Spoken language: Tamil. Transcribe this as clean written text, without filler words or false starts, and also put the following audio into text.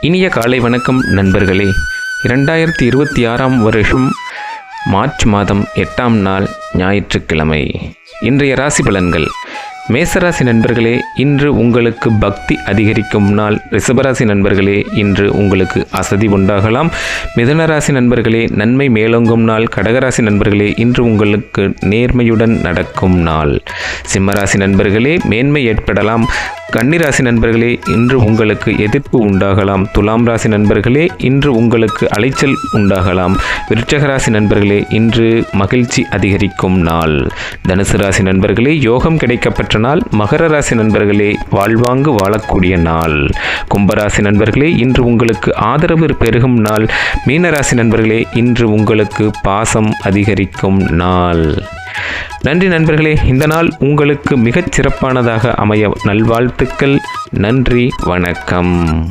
இனிய காலை வணக்கம் நண்பர்களே. 2026ஆம் வருஷம் மார்ச் மாதம் 8ஆம் நாள் ஞாயிற்றுக்கிழமை. இன்றைய ராசி பலன்கள். மேசராசி நண்பர்களே, இன்று உங்களுக்கு பக்தி அதிகரிக்கும் நாள். ரிஷபராசி நண்பர்களே, இன்று உங்களுக்கு அசதி உண்டாகலாம். மிதுனராசி நண்பர்களே, நன்மை மேலோங்கும் நாள். கடகராசி நண்பர்களே, இன்று உங்களுக்கு நேர்மையுடன் நடக்கும் நாள். சிம்மராசி நண்பர்களே, மேன்மை ஏற்படலாம். கன்னிராசி நண்பர்களே, இன்று உங்களுக்கு எதிர்ப்பு உண்டாகலாம். துலாம் ராசி நண்பர்களே, இன்று உங்களுக்கு அலைச்சல் உண்டாகலாம். விருச்சிக ராசி நண்பர்களே, இன்று மகிழ்ச்சி அதிகரிக்கும் நாள். தனுசு ராசி நண்பர்களே, யோகம் கிடைக்கப்பெற்ற நாள். மகர ராசி நண்பர்களே, வாழ்வாங்கு வாழக்கூடிய நாள். கும்பராசி நண்பர்களே, இன்று உங்களுக்கு ஆதரவு பெருகும் நாள். மீனராசி நண்பர்களே, இன்று உங்களுக்கு பாசம் அதிகரிக்கும் நாள். நன்றி நண்பர்களே. இந்த நாள் உங்களுக்கு மிகச் சிறப்பானதாக அமைய நல்வாழ்த்துக்கள். நன்றி, வணக்கம்.